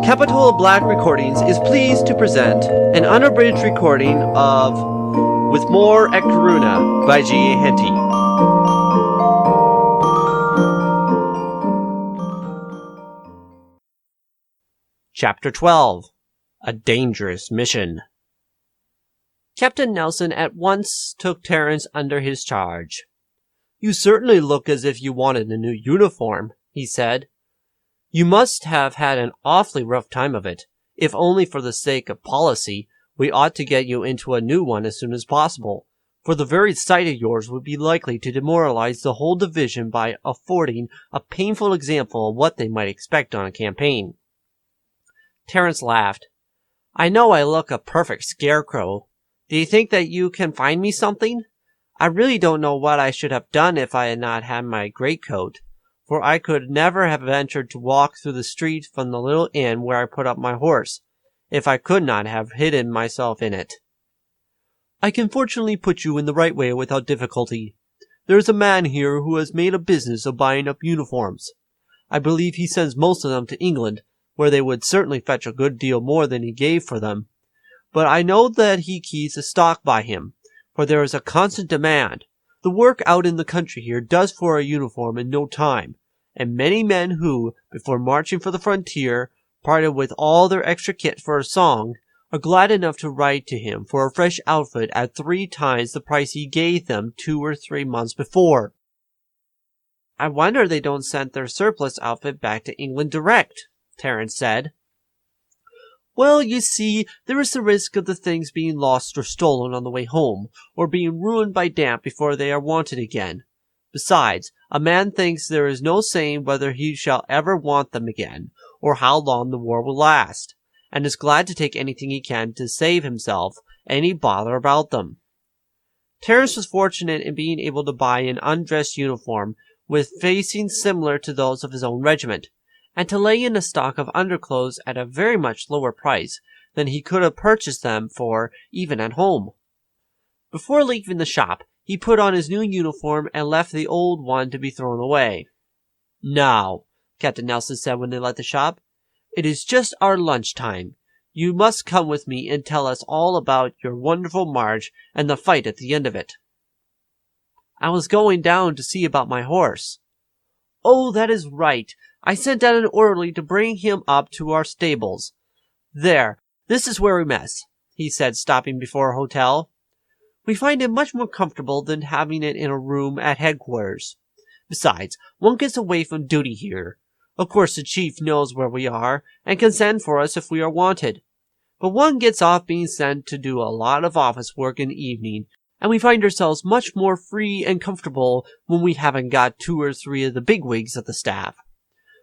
Capitol Black Recordings is pleased to present an unabridged recording of With More at Corunna by G.A. Henty. Chapter 12. A Dangerous Mission. Captain Nelson at once took Terrance under his charge. "You certainly look as if you wanted a new uniform," he said. "You must have had an awfully rough time of it. If only for the sake of policy, we ought to get you into a new one as soon as possible, for the very sight of yours would be likely to demoralize the whole division by affording a painful example of what they might expect on a campaign." Terrance laughed. "I know I look a perfect scarecrow. Do you think that you can find me something? I really don't know what I should have done if I had not had my greatcoat, for I could never have ventured to walk through the street from the little inn where I put up my horse, if I could not have hidden myself in it." "I can fortunately put you in the right way without difficulty. There is a man here who has made a business of buying up uniforms. I believe he sends most of them to England, where they would certainly fetch a good deal more than he gave for them. But I know that he keeps a stock by him, for there is a constant demand. The work out in the country here does for a uniform in no time, and many men who, before marching for the frontier, parted with all their extra kit for a song, are glad enough to write to him for a fresh outfit at 3 times the price he gave them 2 or 3 months before." "I wonder they don't send their surplus outfit back to England direct," Terrance said. "Well, you see, there is the risk of the things being lost or stolen on the way home, or being ruined by damp before they are wanted again. Besides, a man thinks there is no saying whether he shall ever want them again, or how long the war will last, and is glad to take anything he can to save himself any bother about them." Terrance was fortunate in being able to buy an undress uniform with facings similar to those of his own regiment, and to lay in a stock of underclothes at a very much lower price than he could have purchased them for even at home. Before leaving the shop, he put on his new uniform and left the old one to be thrown away. "Now," Captain Nelson said when they left the shop, "it is just our lunch time. You must come with me and tell us all about your wonderful march and the fight at the end of it." "I was going down to see about my horse." "Oh, that is right. I sent out an orderly to bring him up to our stables. There, this is where we mess," he said, stopping before a hotel. "We find it much more comfortable than having it in a room at headquarters. Besides, one gets away from duty here. Of course the chief knows where we are, and can send for us if we are wanted. But one gets off being sent to do a lot of office work in the evening, and we find ourselves much more free and comfortable when we haven't got 2 or 3 of the bigwigs of the staff.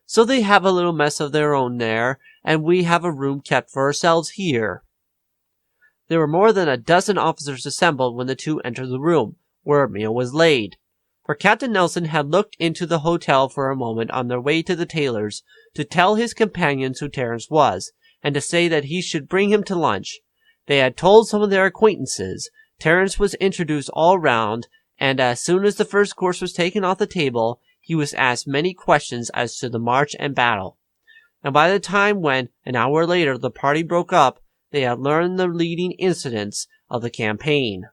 So they have a little mess of their own there, and we have a room kept for ourselves here." There were more than a dozen officers assembled when the two entered the room, where a meal was laid. For Captain Nelson had looked into the hotel for a moment on their way to the tailor's to tell his companions who Terrance was, and to say that he should bring him to lunch. They had told some of their acquaintances. Terrance was introduced all round, and as soon as the first course was taken off the table, he was asked many questions as to the march and battle. And by the time when, an hour later, the party broke up, they had learned the leading incidents of the campaign.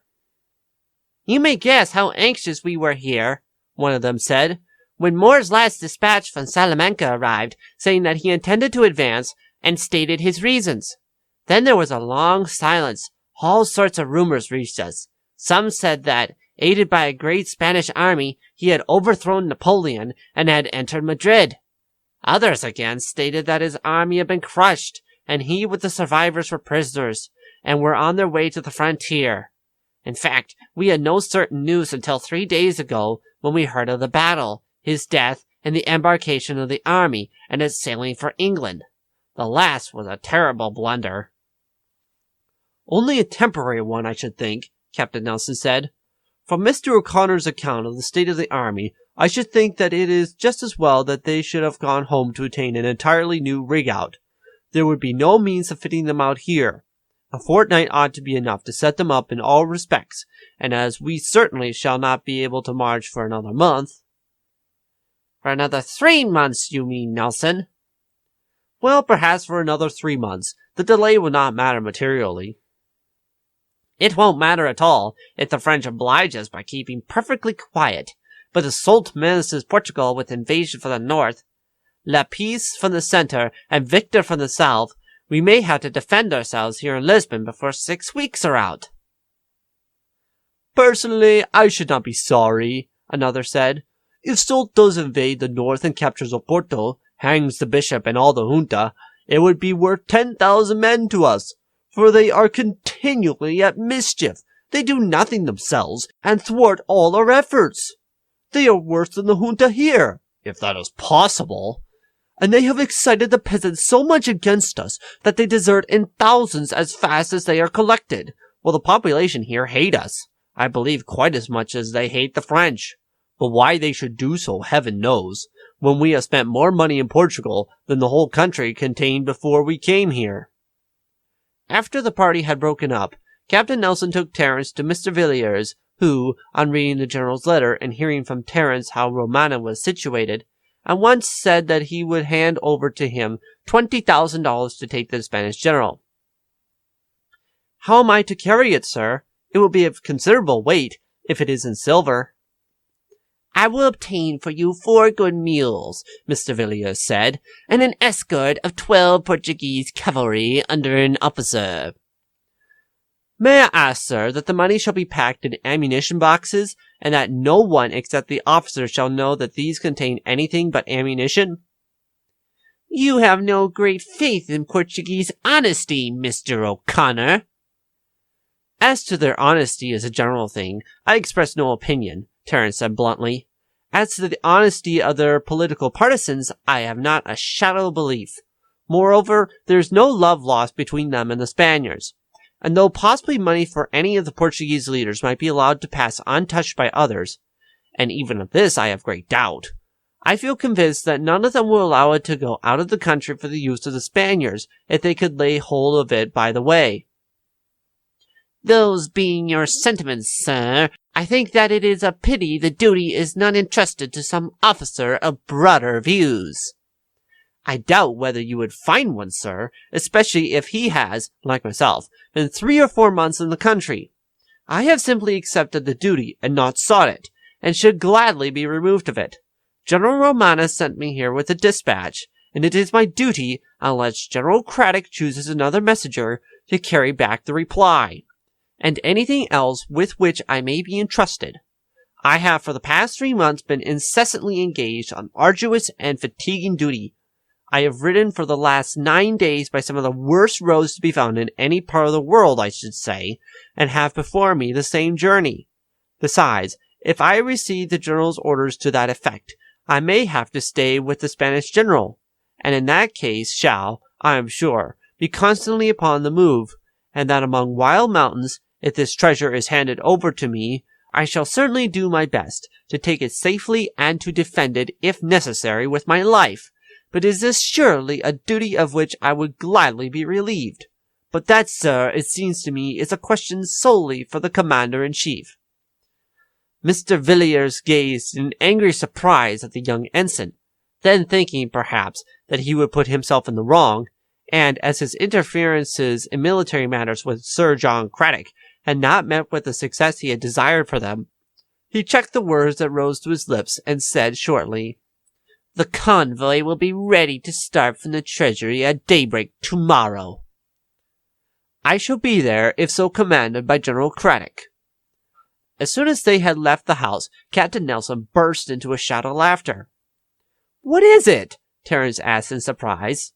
"You may guess how anxious we were here," one of them said, "when Moore's last dispatch from Salamanca arrived, saying that he intended to advance, and stated his reasons. Then there was a long silence. All sorts of rumors reached us. Some said that, aided by a great Spanish army, he had overthrown Napoleon and had entered Madrid. Others again stated that his army had been crushed, and he with the survivors were prisoners, and were on their way to the frontier. In fact, we had no certain news until 3 days ago, when we heard of the battle, his death, and the embarkation of the army, and its sailing for England. The last was a terrible blunder." "Only a temporary one, I should think," Captain Nelson said. "From Mr. O'Conner's account of the state of the army, I should think that it is just as well that they should have gone home to attain an entirely new rig-out. There would be no means of fitting them out here. A fortnight ought to be enough to set them up in all respects, and as we certainly shall not be able to march for another month." "For another 3 months, you mean, Nelson?" Well, perhaps for another 3 months. The delay will not matter materially. It won't matter at all if the French oblige us by keeping perfectly quiet. But the Soult menaces Portugal with invasion from the north, La Peace from the center, and Victor from the south. We may have to defend ourselves here in Lisbon before 6 weeks are out. Personally, I should not be sorry, another said. If Soult does invade the north and captures Oporto, hangs the bishop and all the junta, it would be worth 10,000 men to us, for they are continually at mischief. They do nothing themselves, and thwart all our efforts. They are worse than the junta here, if that is possible. And they have excited the peasants so much against us that they desert in thousands as fast as they are collected, while the population here hate us, I believe, quite as much as they hate the French. But why they should do so, heaven knows, when we have spent more money in Portugal than the whole country contained before we came here. After the party had broken up, Captain Nelson took Terrance to Mr. Villiers, who, on reading the general's letter and hearing from Terrance how Romana was situated, at once said that he would hand over to him $20,000 to take to the Spanish general. How am I to carry it, sir? It will be of considerable weight, if it is in silver. I will obtain for you 4 good mules, Mr. Villiers said, and an escort of 12 Portuguese cavalry under an officer. May I ask, sir, that the money shall be packed in ammunition boxes, and that no one except the officer shall know that these contain anything but ammunition? You have no great faith in Portuguese honesty, Mr. O'Conner. As to their honesty as a general thing, I express no opinion, Terrance said bluntly. As to the honesty of their political partisans, I have not a shadow of belief. Moreover, there is no love lost between them and the Spaniards. And though possibly money for any of the Portuguese leaders might be allowed to pass untouched by others, and even of this I have great doubt, I feel convinced that none of them will allow it to go out of the country for the use of the Spaniards if they could lay hold of it by the way. Those being your sentiments, sir, I think that it is a pity the duty is not entrusted to some officer of broader views. I doubt whether you would find one, sir, especially if he has, like myself, been 3 or 4 months in the country. I have simply accepted the duty and not sought it, and should gladly be removed of it. General Romana sent me here with a dispatch, and it is my duty, unless General Craddock chooses another messenger, to carry back the reply, and anything else with which I may be entrusted. I have for the past 3 months been incessantly engaged on arduous and fatiguing duty. I have ridden for the last 9 days by some of the worst roads to be found in any part of the world, I should say, and have before me the same journey. Besides, if I receive the general's orders to that effect, I may have to stay with the Spanish general, and in that case shall, I am sure, be constantly upon the move, and that among wild mountains, if this treasure is handed over to me, I shall certainly do my best to take it safely and to defend it, if necessary, with my life. But is this surely a duty of which I would gladly be relieved? But that, sir, it seems to me, is a question solely for the commander-in-chief. Mr. Villiers gazed in angry surprise at the young ensign, then thinking, perhaps, that he would put himself in the wrong, and as his interferences in military matters with Sir John Craddock had not met with the success he had desired for them, he checked the words that rose to his lips and said shortly, The convoy will be ready to start from the treasury at daybreak tomorrow. I shall be there if so commanded by General Craddock. As soon as they had left the house, Captain Nelson burst into a shout of laughter. What is it? Terrance asked in surprise.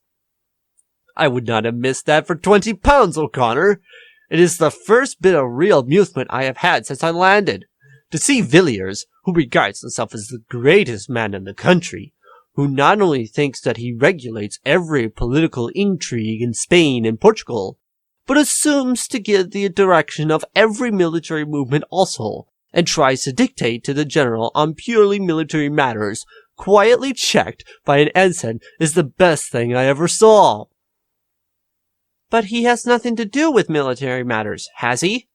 I would not have missed that for £20, O'Conner. It is the first bit of real amusement I have had since I landed. To see Villiers, who regards himself as the greatest man in the country, who not only thinks that he regulates every political intrigue in Spain and Portugal, but assumes to give the direction of every military movement also, and tries to dictate to the general on purely military matters, quietly checked by an ensign, is the best thing I ever saw. But he has nothing to do with military matters, has he?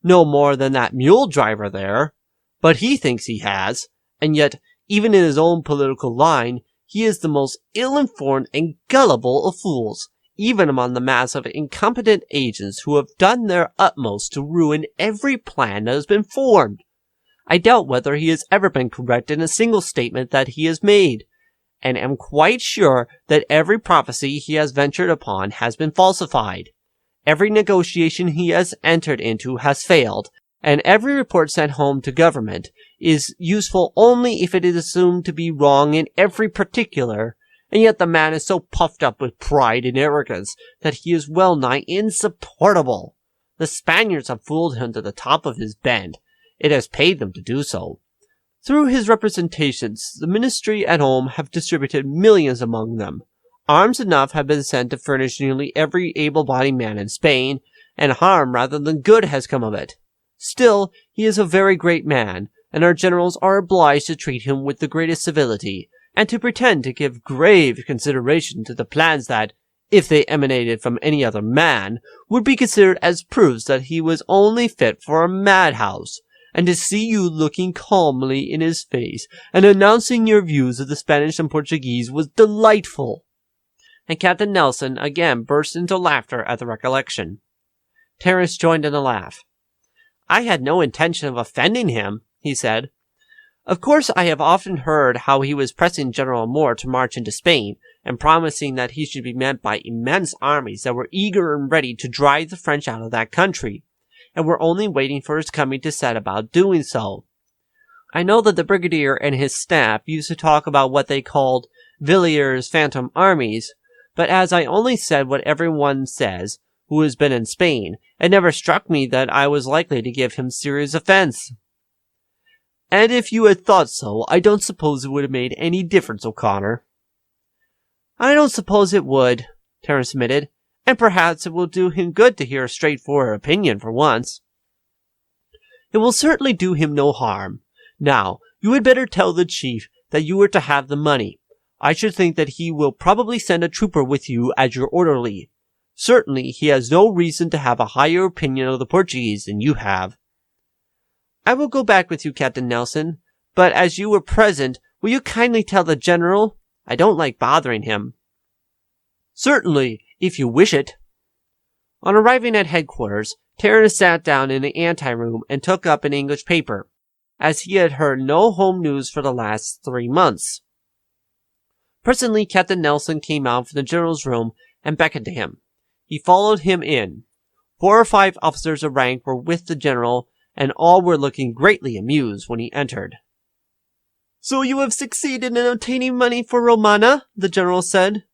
No more than that mule driver there, but he thinks he has, and yet, even in his own political line, He is the most ill-informed and gullible of fools, even among the mass of incompetent agents who have done their utmost to ruin every plan that has been formed. I doubt whether he has ever been correct in a single statement that he has made, and am quite sure that every prophecy he has ventured upon has been falsified. Every negotiation he has entered into has failed, and every report sent home to government is useful only if it is assumed to be wrong in every particular, and yet the man is so puffed up with pride and arrogance that he is well nigh insupportable. The Spaniards have fooled him to the top of his bent. It has paid them to do so. Through his representations, the ministry at home have distributed millions among them. Arms enough have been sent to furnish nearly every able-bodied man in Spain, and harm rather than good has come of it. Still, he is a very great man, and our generals are obliged to treat him with the greatest civility, and to pretend to give grave consideration to the plans that, if they emanated from any other man, would be considered as proofs that he was only fit for a madhouse. And to see you looking calmly in his face and announcing your views of the Spanish and Portuguese was delightful. And Captain Nelson again burst into laughter at the recollection. Terrence joined in the laugh. I had no intention of offending him, he said. Of course I have often heard how he was pressing General Moore to march into Spain, and promising that he should be met by immense armies that were eager and ready to drive the French out of that country, and were only waiting for his coming to set about doing so. I know that the brigadier and his staff used to talk about what they called Villiers' phantom armies, but as I only said what everyone says who has been in Spain, it never struck me that I was likely to give him serious offense. And if you had thought so, I don't suppose it would have made any difference, O'Conner. I don't suppose it would, Terrence admitted, and perhaps it will do him good to hear a straightforward opinion for once. It will certainly do him no harm. Now, you had better tell the chief that you are to have the money. I should think that he will probably send a trooper with you as your orderly. Certainly, he has no reason to have a higher opinion of the Portuguese than you have. I will go back with you, Captain Nelson, but as you were present, will you kindly tell the general? I don't like bothering him. Certainly, if you wish it. On arriving at headquarters, Terrance sat down in the anteroom and took up an English paper, as he had heard no home news for the last 3 months. Presently Captain Nelson came out from the general's room and beckoned to him. He followed him in. 4 or 5 officers of rank were with the general, and all were looking greatly amused when he entered. So you have succeeded in obtaining money for Romana? The general said.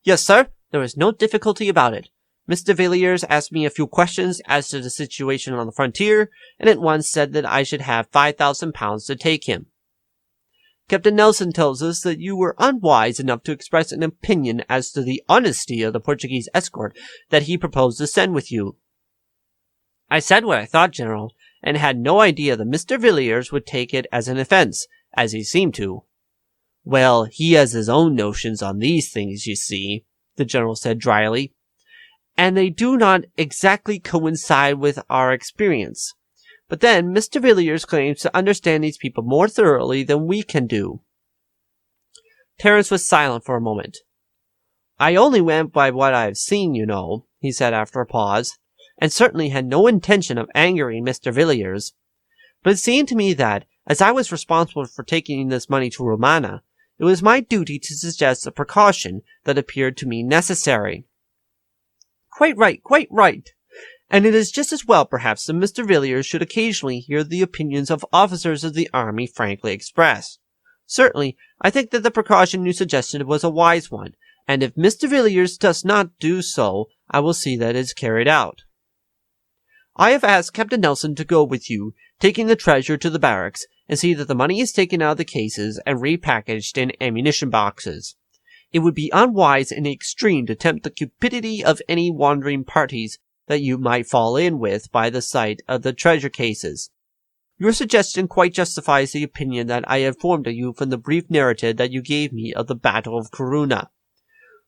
Yes, sir. There is no difficulty about it. Mr. Villiers asked me a few questions as to the situation on the frontier, and at once said that I should have £5,000 to take him. Captain Nelson tells us that you were unwise enough to express an opinion as to the honesty of the Portuguese escort that he proposed to send with you. I said what I thought, General, and had no idea that Mr. Villiers would take it as an offense, as he seemed to. Well, he has his own notions on these things, you see, the General said dryly, and they do not exactly coincide with our experience. But then Mr. Villiers claims to understand these people more thoroughly than we can do. Terrence was silent for a moment. I only went by what I have seen, you know, he said after a pause, and certainly had no intention of angering Mr. Villiers. But it seemed to me that, as I was responsible for taking this money to Romana, it was my duty to suggest a precaution that appeared to me necessary. Quite right. And it is just as well, perhaps, that Mr. Villiers should occasionally hear the opinions of officers of the army frankly expressed. Certainly, I think that the precaution you suggested was a wise one, and if Mr. Villiers does not do so, I will see that it is carried out. I have asked Captain Nelson to go with you, taking the treasure to the barracks, and see that the money is taken out of the cases and repackaged in ammunition boxes. It would be unwise in the extreme to tempt the cupidity of any wandering parties that you might fall in with by the sight of the treasure cases. Your suggestion quite justifies the opinion that I have formed of you from the brief narrative that you gave me of the Battle of Corunna.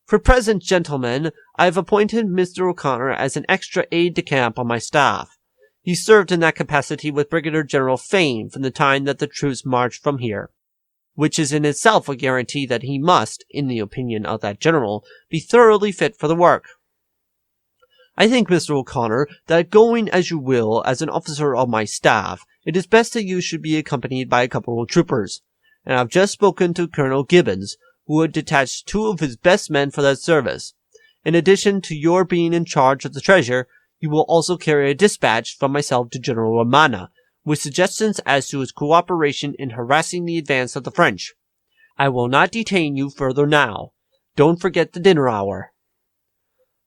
For present, gentlemen, I have appointed Mr. O'Conner as an extra aide-de-camp on my staff. He served in that capacity with Brigadier General Fane from the time that the troops marched from here. which is in itself a guarantee that he must, in the opinion of that general, be thoroughly fit for the work. I think, Mr. O'Conner, that going as you will as an officer of my staff, it is best that you should be accompanied by a couple of troopers, and I've just spoken to Colonel Gibbons, who would detach 2 of his best men for that service. In addition to your being in charge of the treasure, you will also carry a dispatch from myself to General Romana, with suggestions as to his cooperation in harassing the advance of the French. I will not detain you further now. Don't forget the dinner hour.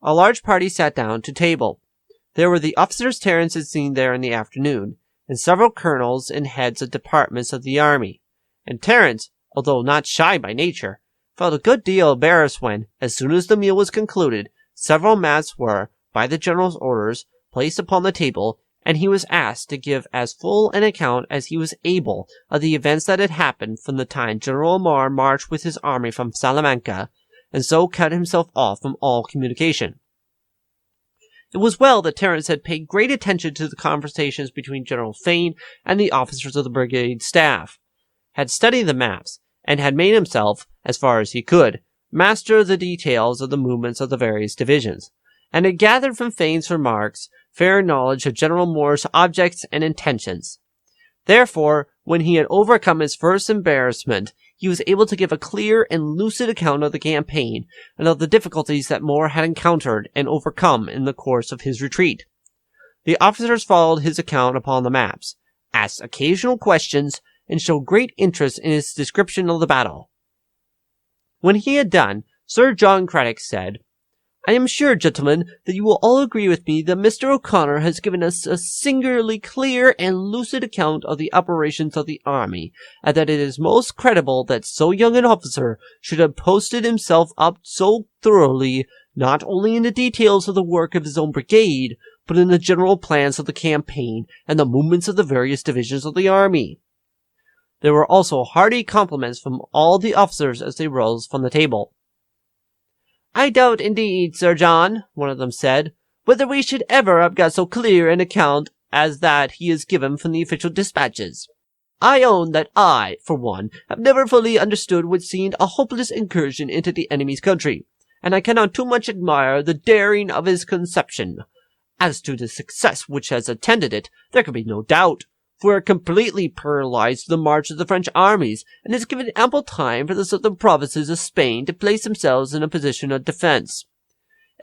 A large party sat down to table. There were the officers Terrance had seen there in the afternoon, and several colonels and heads of departments of the army. And Terrance, although not shy by nature, felt a good deal embarrassed when, as soon as the meal was concluded, several maps were, by the general's orders, placed upon the table, and he was asked to give as full an account as he was able of the events that had happened from the time General Omar marched with his army from Salamanca, and so cut himself off from all communication. It was well that Terrance had paid great attention to the conversations between General Fane and the officers of the brigade staff, had studied the maps, and had made himself, as far as he could, master of the details of the movements of the various divisions, and had gathered from Fane's remarks fair knowledge of General Moore's objects and intentions. Therefore, when he had overcome his first embarrassment, he was able to give a clear and lucid account of the campaign and of the difficulties that Moore had encountered and overcome in the course of his retreat. The officers followed his account upon the maps, asked occasional questions, and showed great interest in his description of the battle. When he had done, Sir John Craddock said, I am sure, gentlemen, that you will all agree with me that Mr. O'Conner has given us a singularly clear and lucid account of the operations of the army, and that it is most credible that so young an officer should have posted himself up so thoroughly, not only in the details of the work of his own brigade, but in the general plans of the campaign and the movements of the various divisions of the army. There were also hearty compliments from all the officers as they rose from the table. I doubt indeed, Sir John, one of them said, whether we should ever have got so clear an account as that he has given from the official dispatches. I own that I, for one, have never fully understood what seemed a hopeless incursion into the enemy's country, and I cannot too much admire the daring of his conception. As to the success which has attended it, there can be no doubt, for it completely paralyzed the march of the French armies, and has given ample time for the southern provinces of Spain to place themselves in a position of defense.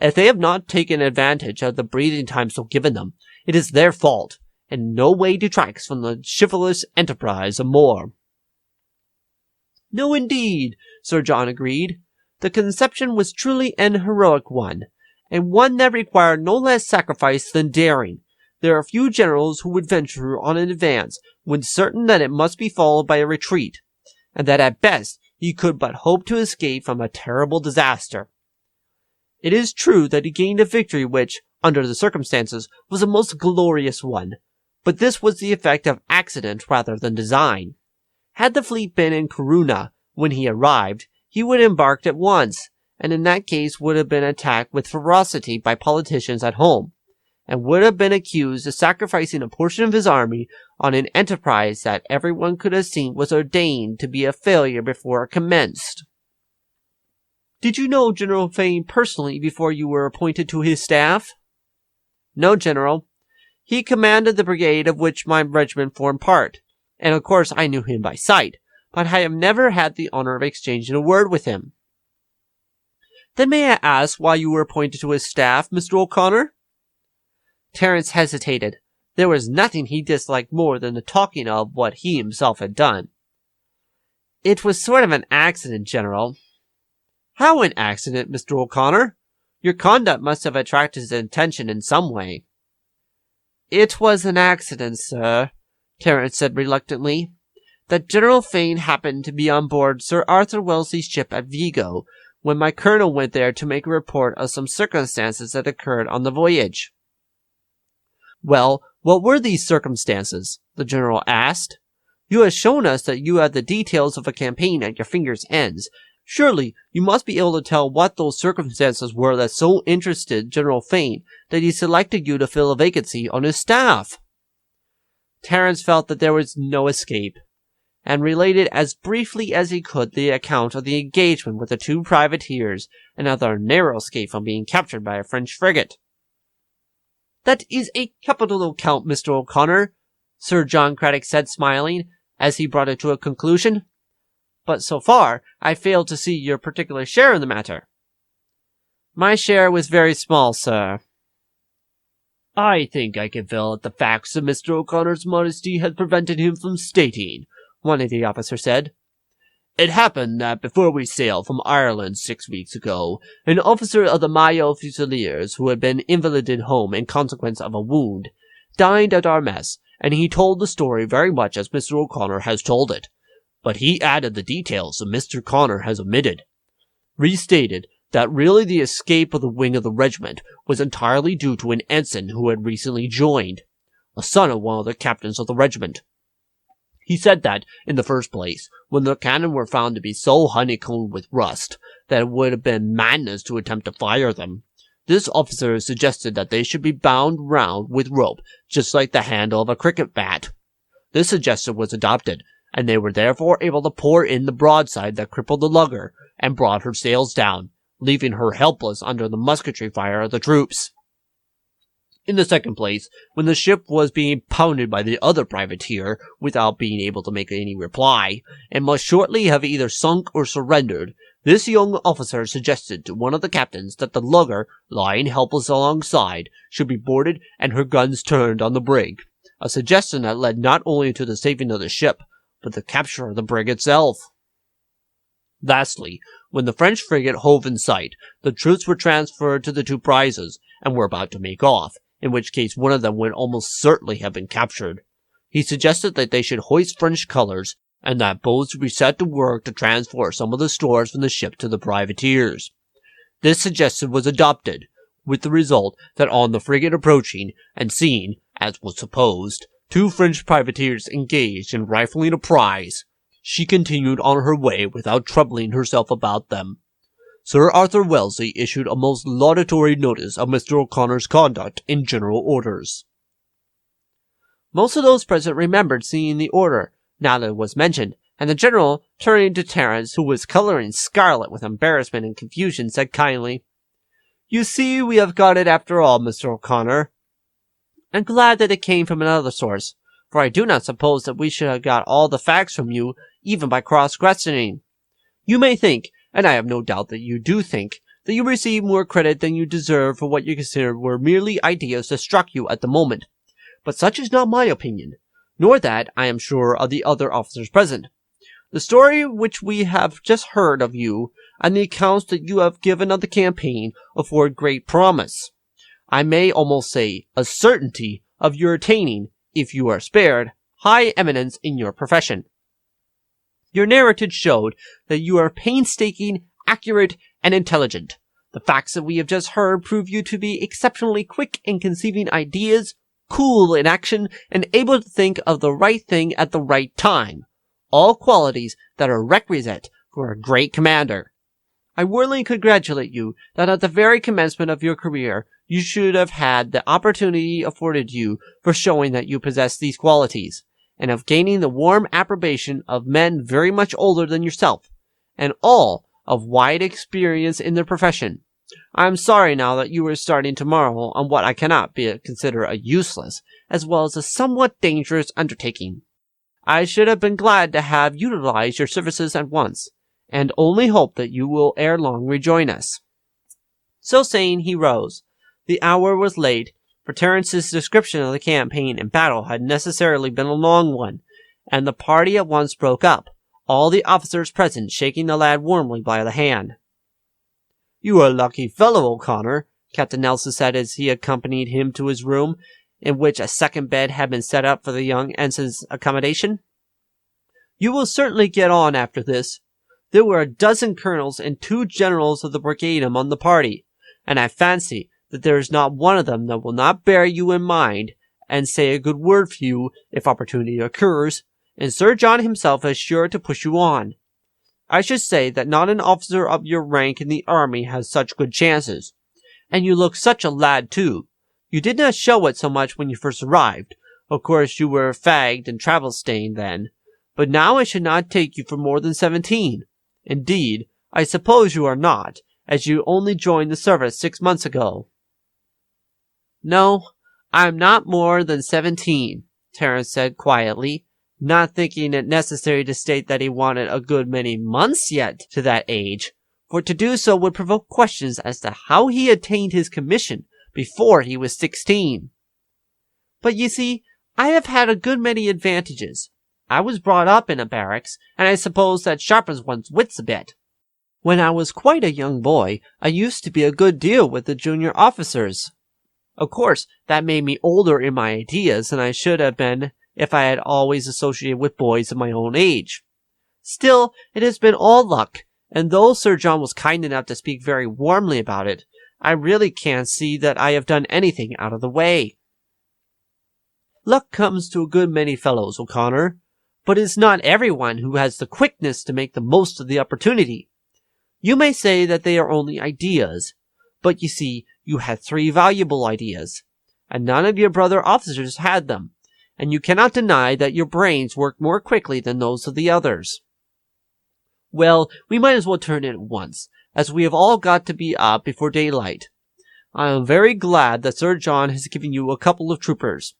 If they have not taken advantage of the breathing time so given them, it is their fault, and no way detracts from the chivalrous enterprise of Moore. No, indeed, Sir John agreed. The conception was truly an heroic one, and one that required no less sacrifice than daring. There are few generals who would venture on an advance when certain that it must be followed by a retreat, and that at best he could but hope to escape from a terrible disaster. It is true that he gained a victory which, under the circumstances, was a most glorious one, but this was the effect of accident rather than design. Had the fleet been in Corunna when he arrived, he would have embarked at once, and in that case would have been attacked with ferocity by politicians at home, and would have been accused of sacrificing a portion of his army on an enterprise that everyone could have seen was ordained to be a failure before it commenced. Did you know General Fane personally before you were appointed to his staff? No, General. He commanded the brigade of which my regiment formed part, and of course I knew him by sight, but I have never had the honor of exchanging a word with him. Then may I ask why you were appointed to his staff, Mr. O'Conner? Terrance hesitated. There was nothing he disliked more than the talking of what he himself had done. It was sort of an accident, General. How an accident, Mr. O'Conner? Your conduct must have attracted his attention in some way. It was an accident, sir, Terrance said reluctantly, that General Fane happened to be on board Sir Arthur Wellesley's ship at Vigo when my colonel went there to make a report of some circumstances that occurred on the voyage. Well, what were these circumstances? The general asked. You have shown us that you have the details of a campaign at your fingers' ends. Surely you must be able to tell what those circumstances were that so interested General Fane that he selected you to fill a vacancy on his staff. Terrance felt that there was no escape. and related as briefly as he could the account of the engagement with the 2 privateers and of their narrow escape from being captured by a French frigate. "That is a capital account, Mr. O'Conner," Sir John Craddock said, smiling, as he brought it to a conclusion. "But so far, I fail to see your particular share in the matter." "My share was very small, sir." "I think I can fill out the facts that Mr. O'Connor's modesty has prevented him from stating," one of the officers said. "It happened that before we sailed from Ireland 6 weeks ago, an officer of the Mayo Fusiliers, who had been invalided home in consequence of a wound, dined at our mess, and he told the story very much as Mr. O'Conner has told it, but he added the details that Mr. Conner has omitted. Restated that really the escape of the wing of the regiment was entirely due to an ensign who had recently joined, a son of one of the captains of the regiment. He said that, in the first place, when the cannon were found to be so honeycombed with rust that it would have been madness to attempt to fire them, this officer suggested that they should be bound round with rope, just like the handle of a cricket bat. This suggestion was adopted, and they were therefore able to pour in the broadside that crippled the lugger and brought her sails down, leaving her helpless under the musketry fire of the troops. In the second place, when the ship was being pounded by the other privateer without being able to make any reply, and must shortly have either sunk or surrendered, this young officer suggested to one of the captains that the lugger, lying helpless alongside, should be boarded and her guns turned on the brig, a suggestion that led not only to the saving of the ship, but the capture of the brig itself. Lastly, when the French frigate hove in sight, the troops were transferred to the 2 prizes, and were about to make off, in which case one of them would almost certainly have been captured. He suggested that they should hoist French colors, and that boats be set to work to transport some of the stores from the ship to the privateers. This suggestion was adopted, with the result that on the frigate approaching, and seeing, as was supposed, 2 French privateers engaged in rifling a prize, she continued on her way without troubling herself about them. Sir Arthur Wellesley issued a most laudatory notice of Mr. O'Connor's conduct in general orders. Most of those present remembered seeing the order, now that it was mentioned, and the general, turning to Terrance, who was coloring scarlet with embarrassment and confusion, said kindly, "You see we have got it after all, Mr. O'Conner. I'm glad that it came from another source, for I do not suppose that we should have got all the facts from you, even by cross-questioning. You may think, and I have no doubt that you do think, that you receive more credit than you deserve for what you consider were merely ideas that struck you at the moment. But such is not my opinion, nor that, I am sure, of the other officers present. The story which we have just heard of you, and the accounts that you have given of the campaign, afford great promise. I may almost say, a certainty of your attaining, if you are spared, high eminence in your profession. Your narrative showed that you are painstaking, accurate, and intelligent. The facts that we have just heard prove you to be exceptionally quick in conceiving ideas, cool in action, and able to think of the right thing at the right time. All qualities that are requisite for a great commander. I warmly congratulate you that at the very commencement of your career you should have had the opportunity afforded you for showing that you possess these qualities, and of gaining the warm approbation of men very much older than yourself, and all of wide experience in their profession. I am sorry now that you are starting tomorrow on what I cannot consider a useless, as well as a somewhat dangerous undertaking. I should have been glad to have utilized your services at once, and only hope that you will ere long rejoin us." So saying, he rose. The hour was late, for Terrence's description of the campaign and battle had necessarily been a long one, and the party at once broke up, all the officers present shaking the lad warmly by the hand. "You are a lucky fellow, O'Conner," Captain Nelson said as he accompanied him to his room, in which a second bed had been set up for the young ensign's accommodation. "You will certainly get on after this. There were a dozen colonels and 2 generals of the brigade among the party, and I fancy that there is not one of them that will not bear you in mind and say a good word for you if opportunity occurs, and Sir John himself is sure to push you on. I should say that not an officer of your rank in the army has such good chances. And you look such a lad, too. You did not show it so much when you first arrived. Of course, you were fagged and travel-stained then, but now I should not take you for more than 17. Indeed, I suppose you are not, as you only joined the service 6 months ago. No, I am not more than 17, Terrance said quietly, not thinking it necessary to state that he wanted a good many months yet to that age, for to do so would provoke questions as to how he attained his commission before he was 16. But you see, I have had a good many advantages. I was brought up in a barracks, and I suppose that sharpens one's wits a bit. When I was quite a young boy, I used to be a good deal with the junior officers. Of course, that made me older in my ideas than I should have been if I had always associated with boys of my own age. Still, it has been all luck, and though Sir John was kind enough to speak very warmly about it, I really can't see that I have done anything out of the way. Luck comes to a good many fellows, O'Connor, but it is not everyone who has the quickness to make the most of the opportunity. You may say that they are only ideas, but you see, you had 3 valuable ideas, and none of your brother officers had them, and you cannot deny that your brains work more quickly than those of the others. Well, we might as well turn in at once, as we have all got to be up before daylight. I am very glad that Sir John has given you a couple of troopers,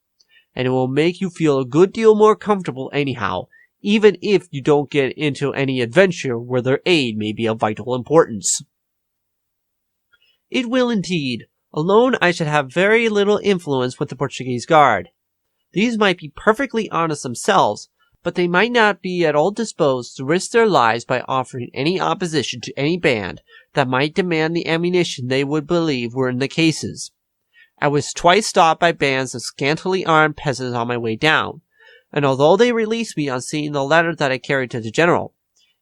and it will make you feel a good deal more comfortable anyhow, even if you don't get into any adventure where their aid may be of vital importance. It will indeed. Alone I should have very little influence with the Portuguese Guard. These might be perfectly honest themselves, but they might not be at all disposed to risk their lives by offering any opposition to any band that might demand the ammunition they would believe were in the cases. I was twice stopped by bands of scantily armed peasants on my way down, and although they released me on seeing the letter that I carried to the general,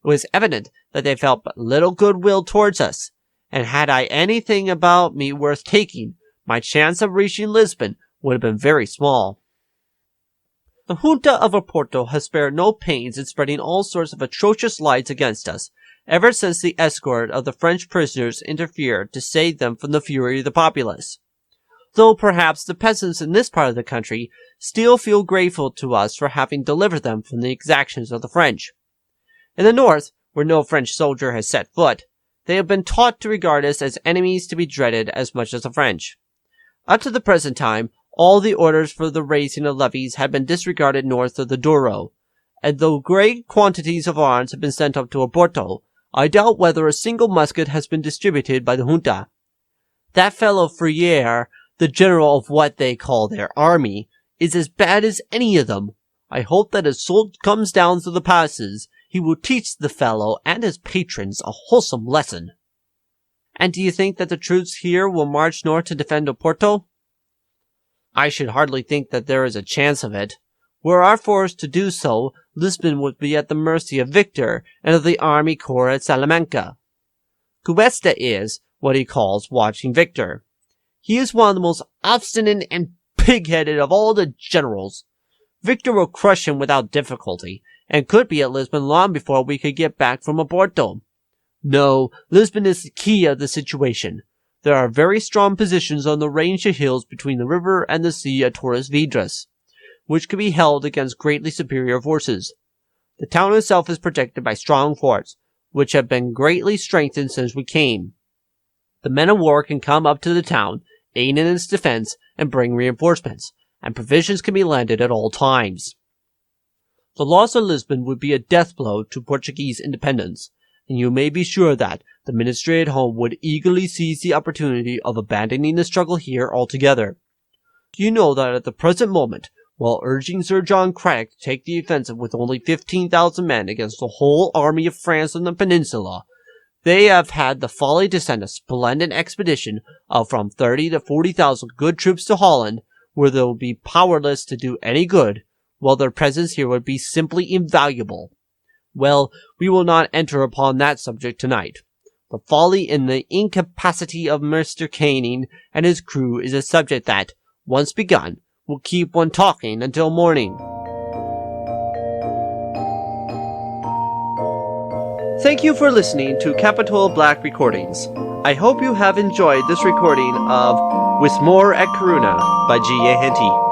it was evident that they felt but little goodwill towards us, and had I anything about me worth taking, my chance of reaching Lisbon would have been very small. The junta of Oporto has spared no pains in spreading all sorts of atrocious lies against us, ever since the escort of the French prisoners interfered to save them from the fury of the populace. Though perhaps the peasants in this part of the country still feel grateful to us for having delivered them from the exactions of the French. In the north, where no French soldier has set foot, they have been taught to regard us as enemies to be dreaded as much as the French. Up to the present time, all the orders for the raising of levies had been disregarded north of the Douro, and though great quantities of arms have been sent up to Oporto, I doubt whether a single musket has been distributed by the junta. That fellow Friere, the general of what they call their army, is as bad as any of them. I hope that as Soult comes down through the passes, he will teach the fellow and his patrons a wholesome lesson. And do you think that the troops here will march north to defend Oporto? I should hardly think that there is a chance of it. Were our force to do so, Lisbon would be at the mercy of Victor and of the army corps at Salamanca. Cuesta is, what he calls, watching Victor. He is one of the most obstinate and pig-headed of all the generals. Victor will crush him without difficulty, and could be at Lisbon long before we could get back from Oporto. No, Lisbon is the key of the situation. There are very strong positions on the range of hills between the river and the sea at Torres Vedras, which can be held against greatly superior forces. The town itself is protected by strong forts, which have been greatly strengthened since we came. The men of war can come up to the town, aid in its defense, and bring reinforcements, and provisions can be landed at all times. The loss of Lisbon would be a death blow to Portuguese independence, and you may be sure that the ministry at home would eagerly seize the opportunity of abandoning the struggle here altogether. You know that at the present moment, while urging Sir John Cradock to take the offensive with only 15,000 men against the whole army of France on the peninsula, they have had the folly to send a splendid expedition of from 30 to 40,000 good troops to Holland, where they will be powerless to do any good, while their presence here would be simply invaluable. Well, we will not enter upon that subject tonight. The folly and the incapacity of Mr. Canning and his crew is a subject that, once begun, will keep one talking until morning. Thank you for listening to Capital Black Recordings. I hope you have enjoyed this recording of With More at Corunna by G.A. Henty.